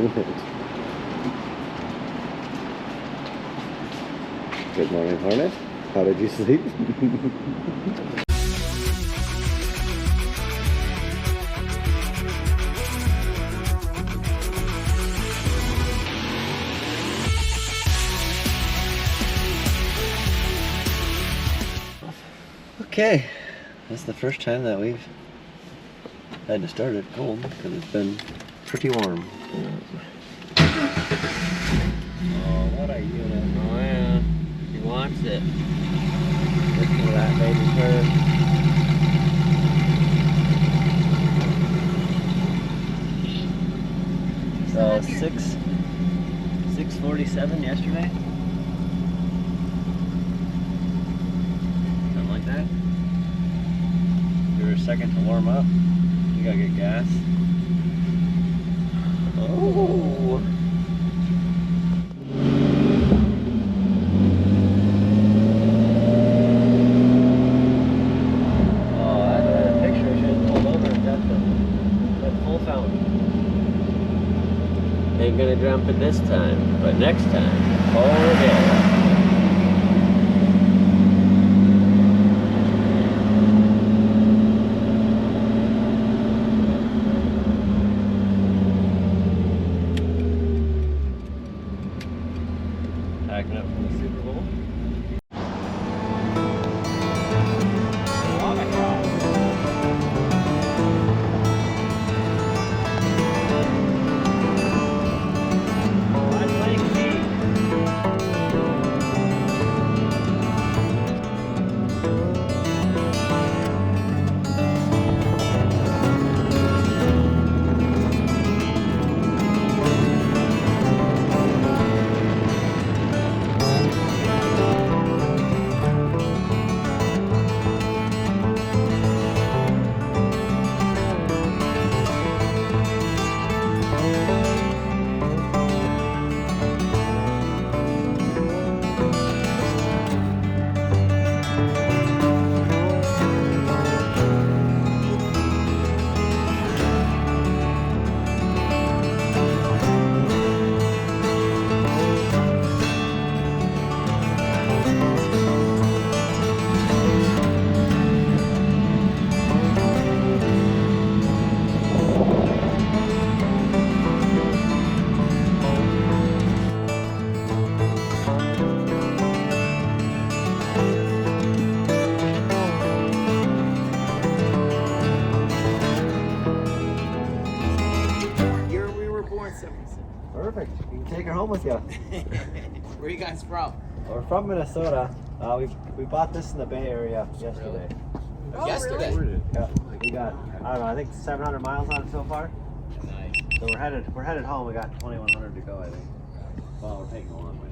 Hornet. Good morning, Hornet. How did you sleep? Okay, that's the first time that we've had to start it cold because it's been pretty warm. Oh, what a unit. Oh yeah, he wants it. Listen to that baby purr. So 6:47 yesterday. Something like that. We were a second to warm up. We gotta get gas. Oh. Ain't gonna jump it this time, but next time, oh yeah. Packing up from the Super Bowl. Perfect. You can take her home with you. Where are you guys from? We're from Minnesota. We bought this in the Bay Area yesterday. Oh, yesterday? Really? Yeah. We got, I don't know, I think 700 miles on it so far. Nice. So we're headed home. We got 2,100 to go, I think. Well, we're taking a long way.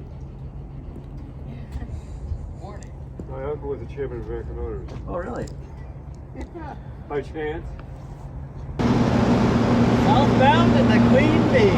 Morning. My uncle was the chairman of American Owners. Oh, really? By chance? Southbound in the Queen Bee.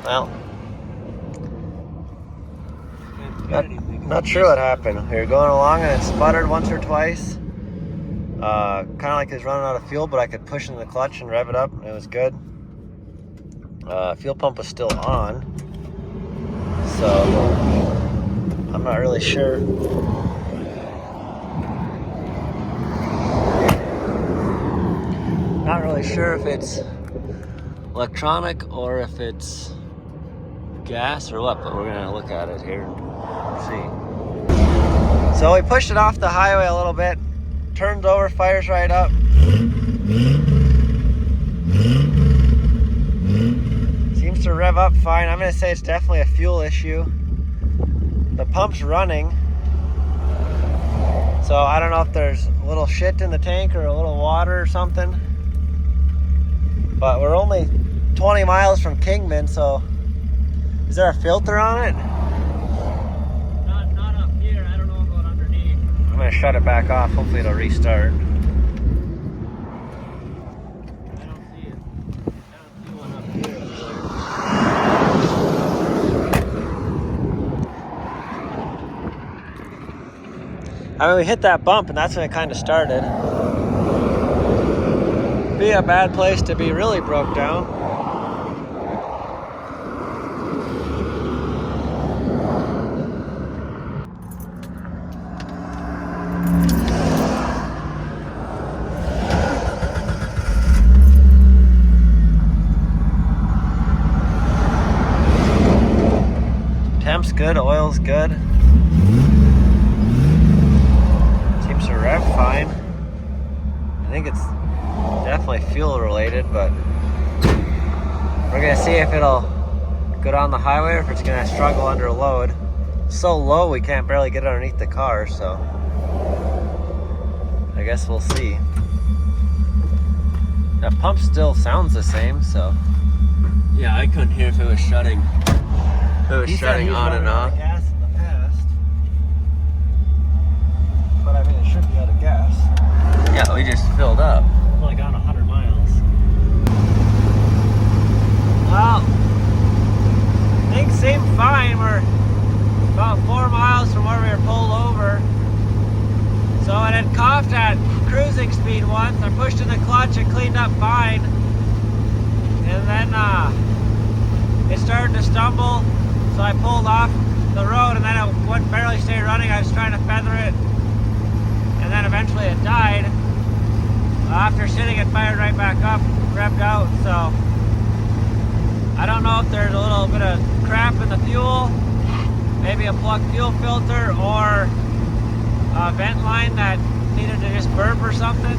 Well, not sure what happened. We were going along and it sputtered once or twice. Kind of like it was running out of fuel, but I could push in the clutch and rev it up. And it was good. Fuel pump was still on, so I'm not really sure. Not really sure if it's electronic or if it's gas or what, but we're gonna look at it here and see. So we pushed it off the highway a little bit, turned over, fires right up. Seems to rev up fine. I'm gonna say it's definitely a fuel issue. The pump's running, so I don't know if there's a little shit in the tank or a little water or something. But we're only 20 miles from Kingman, so Is there a filter on it? Not up here. I don't know about underneath. I'm gonna shut it back off. Hopefully it'll restart. I don't see it. I don't see one up here. I mean, we hit that bump and that's when it kind of started. Be a bad place to be really broke down. Temp's good, oil's good. Seems to rev fine. I think it's definitely fuel related, but we're gonna see if it'll go down the highway or if it's gonna struggle under load. It's so low we can't barely get underneath the car, so I guess we'll see. That pump still sounds the same, so yeah, I couldn't hear if it was shutting. If it was shutting on and off. Gas in the past, but I mean it should be out of gas. Yeah, we just filled up. Only gone 100 miles. Well, things seem fine. We're about 4 miles from where we were pulled over. So it had coughed at cruising speed once. I pushed in the clutch and cleaned up fine. And then it started to stumble. So I pulled off the road and then it wouldn't barely stay running. I was trying to feather it. And then eventually it died. After sitting, it fired right back up, revved out, so I don't know if there's a little bit of crap in the fuel, maybe a plugged fuel filter or a vent line that needed to just burp or something.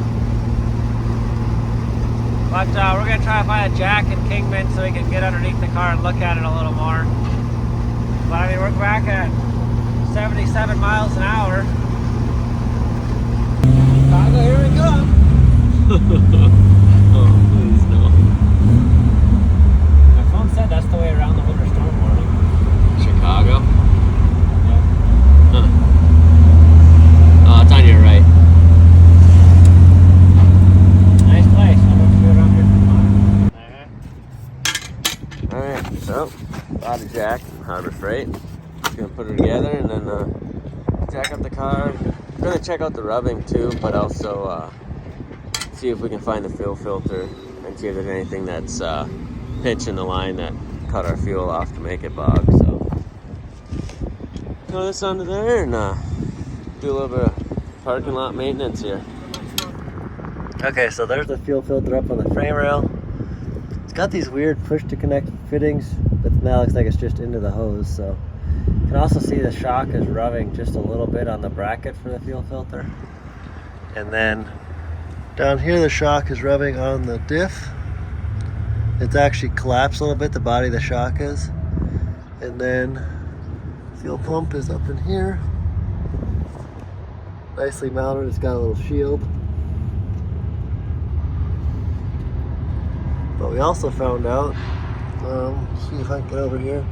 But we're going to try to find a jack in Kingman so we can get underneath the car and look at it a little more. But I mean, we're back at 77 miles an hour. Chicago, here we go. Oh, please no. My phone said that's the way around the winter storm warning. Chicago? Yeah. Huh. Oh, it's on your right. Nice place. I'm going to do it around here for fun. Alright, so body jack and Harbor Freight. Just gonna put it together and then jack up the car. Gonna check out the rubbing too, but also see if we can find the fuel filter and see if there's anything that's pinching the line that cut our fuel off to make it bog. So throw this under there and do a little bit of parking lot maintenance here. Okay, so there's the fuel filter up on the frame rail. It's got these weird push to connect fittings, but now it looks like it's just into the hose. So you can also see the shock is rubbing just a little bit on the bracket for the fuel filter. And then down here the shock is rubbing on the diff. It's actually collapsed a little bit, the body of the shock is. And then fuel pump is up in here. Nicely mounted, it's got a little shield. But we also found out, see if I can get over here.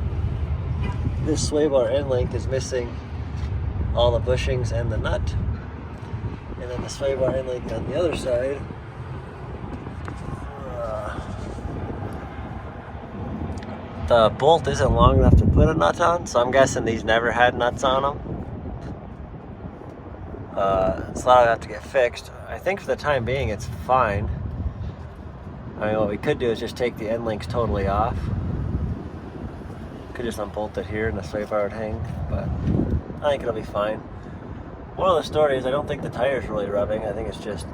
This sway bar end link is missing all the bushings and the nut. And then the sway bar end link on the other side. The bolt isn't long enough to put a nut on, so I'm guessing these never had nuts on them. So that'll have to get fixed. I think for the time being it's fine. I mean, what we could do is just take the end links totally off. Could just unbolt it here and the sway bar would hang, but I think it'll be fine. One of the stories, I don't think the tire's really rubbing. I think it's just,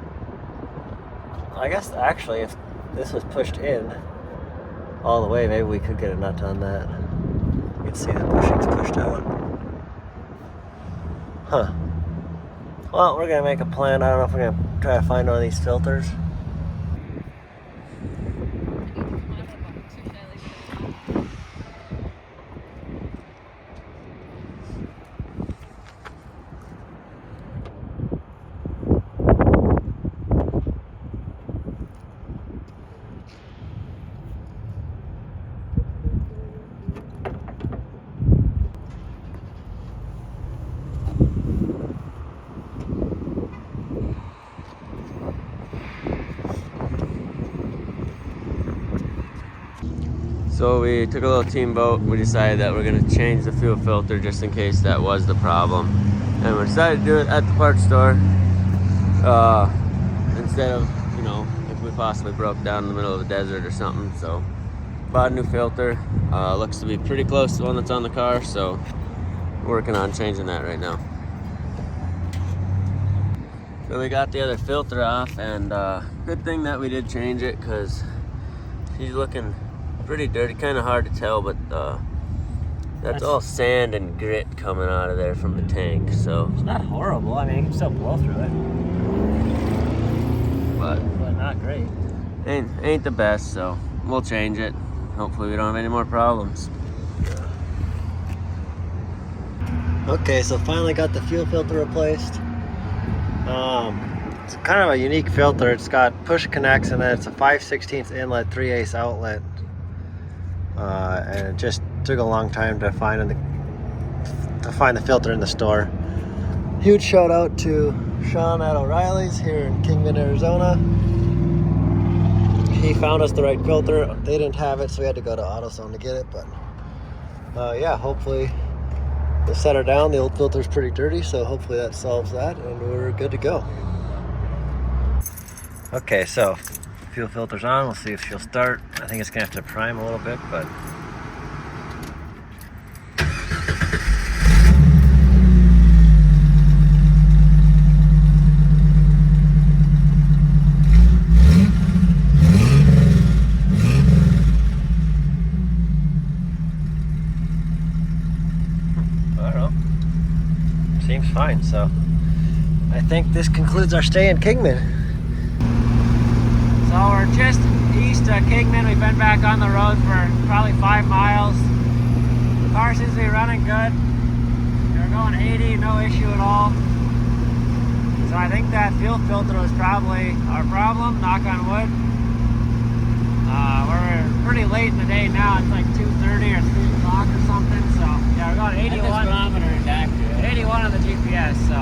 I guess actually if this was pushed in all the way, maybe we could get a nut on that. You can see the bushings pushed out. Huh. Well, we're gonna make a plan. I don't know if we're gonna try to find one of these filters. So we took a little team vote. We decided that we're gonna change the fuel filter just in case that was the problem. And we decided to do it at the parts store instead of, you know, if we possibly broke down in the middle of the desert or something. So bought a new filter. Looks to be pretty close to the one that's on the car, so we're working on changing that right now. So we got the other filter off, and good thing that we did change it, because he's looking pretty dirty. Kind of hard to tell, but that's all sand and grit coming out of there from the tank. So It's not horrible. I mean, you can still blow through it, but not great. ain't the best. So we'll change it. Hopefully we don't have any more problems. Okay, so finally got the fuel filter replaced. It's kind of a unique filter. It's got push connects, and then it's a 5/16 inlet, 3/8 outlet. And it just took a long time to find the filter in the store. Huge shout out to Sean at O'Reilly's here in Kingman, Arizona. He found us the right filter. They didn't have it, so we had to go to AutoZone to get it. But yeah, hopefully we'll set her down. The old filter's pretty dirty, so hopefully that solves that, and we're good to go. Okay, so fuel filter's on. We'll see if she'll start. I think it's gonna have to prime a little bit, but I don't know. Seems fine. So I think this concludes our stay in Kingman. So we're just east of Kingman. We've been back on the road for probably 5 miles. The car seems to be running good. We're going 80, no issue at all. So I think that fuel filter was probably our problem, knock on wood. We're pretty late in the day now. It's like 2:30 or 3 o'clock or something. So yeah, we're going 81. Speedometer is accurate. 81 on the GPS, so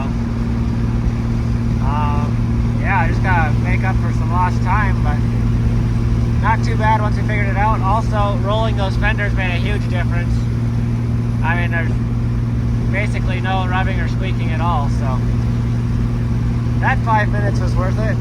yeah, I just gotta make up for some lost time, but not too bad once we figured it out. Also, rolling those fenders made a huge difference. I mean, there's basically no rubbing or squeaking at all, so that 5 minutes was worth it.